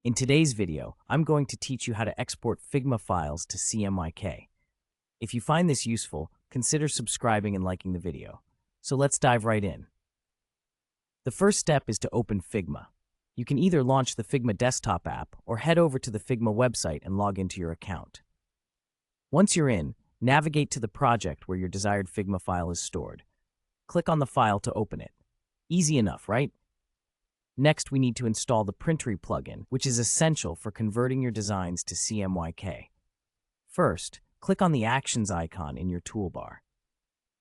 In today's video, I'm going to teach you how to export Figma files to CMYK. If you find this useful, consider subscribing and liking the video. So let's dive right in. The first step is to open Figma. You can either launch the Figma desktop app or head over to the Figma website and log into your account. Once you're in, navigate to the project where your desired Figma file is stored. Click on the file to open it. Easy enough, right? Next, we need to install the Printery plugin, which is essential for converting your designs to CMYK. First, click on the Actions icon in your toolbar.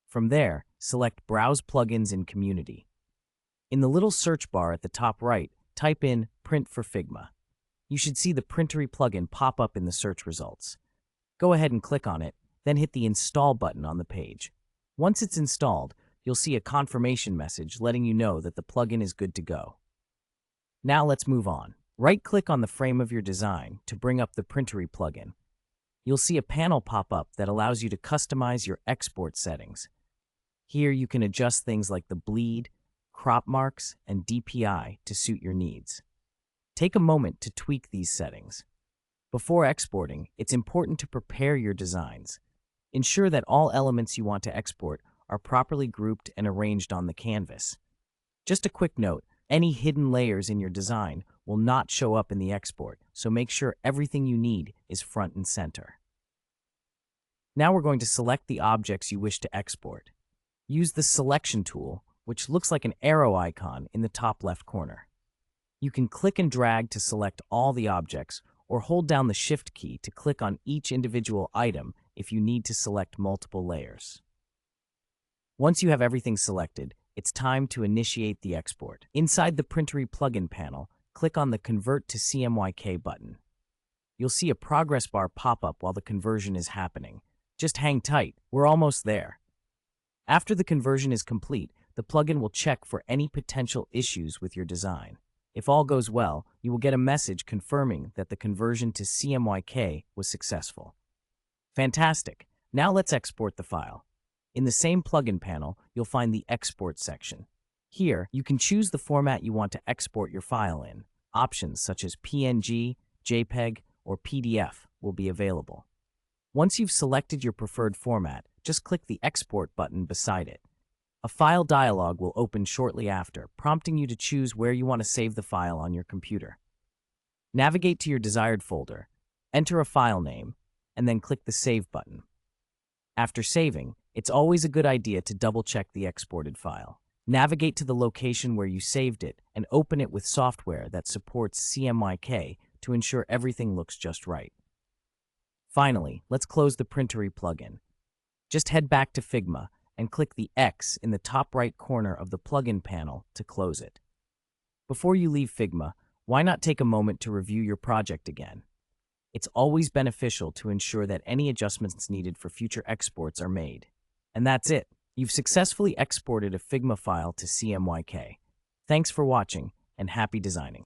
From there, select Browse Plugins in Community. In the little search bar at the top right, type in Print for Figma. You should see the Printery plugin pop up in the search results. Go ahead and click on it, then hit the Install button on the page. Once it's installed, you'll see a confirmation message letting you know that the plugin is good to go. Now let's move on. Right-click on the frame of your design to bring up the Printery plugin. You'll see a panel pop up that allows you to customize your export settings. Here you can adjust things like the bleed, crop marks, and DPI to suit your needs. Take a moment to tweak these settings. Before exporting, it's important to prepare your designs. Ensure that all elements you want to export are properly grouped and arranged on the canvas. Just a quick note, any hidden layers in your design will not show up in the export, so make sure everything you need is front and center. Now we're going to select the objects you wish to export. Use the Selection tool, which looks like an arrow icon in the top left corner. You can click and drag to select all the objects, or hold down the Shift key to click on each individual item if you need to select multiple layers. Once you have everything selected, it's time to initiate the export. Inside the Printery plugin panel, click on the Convert to CMYK button. You'll see a progress bar pop up while the conversion is happening. Just hang tight, we're almost there. After the conversion is complete, the plugin will check for any potential issues with your design. If all goes well, you will get a message confirming that the conversion to CMYK was successful. Fantastic! Now let's export the file. In the same plugin panel, you'll find the Export section. Here, you can choose the format you want to export your file in. Options such as PNG, JPEG, or PDF will be available. Once you've selected your preferred format, just click the Export button beside it. A file dialog will open shortly after, prompting you to choose where you want to save the file on your computer. Navigate to your desired folder, enter a file name, and then click the Save button. After saving, it's always a good idea to double-check the exported file. Navigate to the location where you saved it and open it with software that supports CMYK to ensure everything looks just right. Finally, let's close the Printery plugin. Just head back to Figma and click the X in the top right corner of the plugin panel to close it. Before you leave Figma, why not take a moment to review your project again? It's always beneficial to ensure that any adjustments needed for future exports are made. And that's it. You've successfully exported a Figma file to CMYK. Thanks for watching, and happy designing.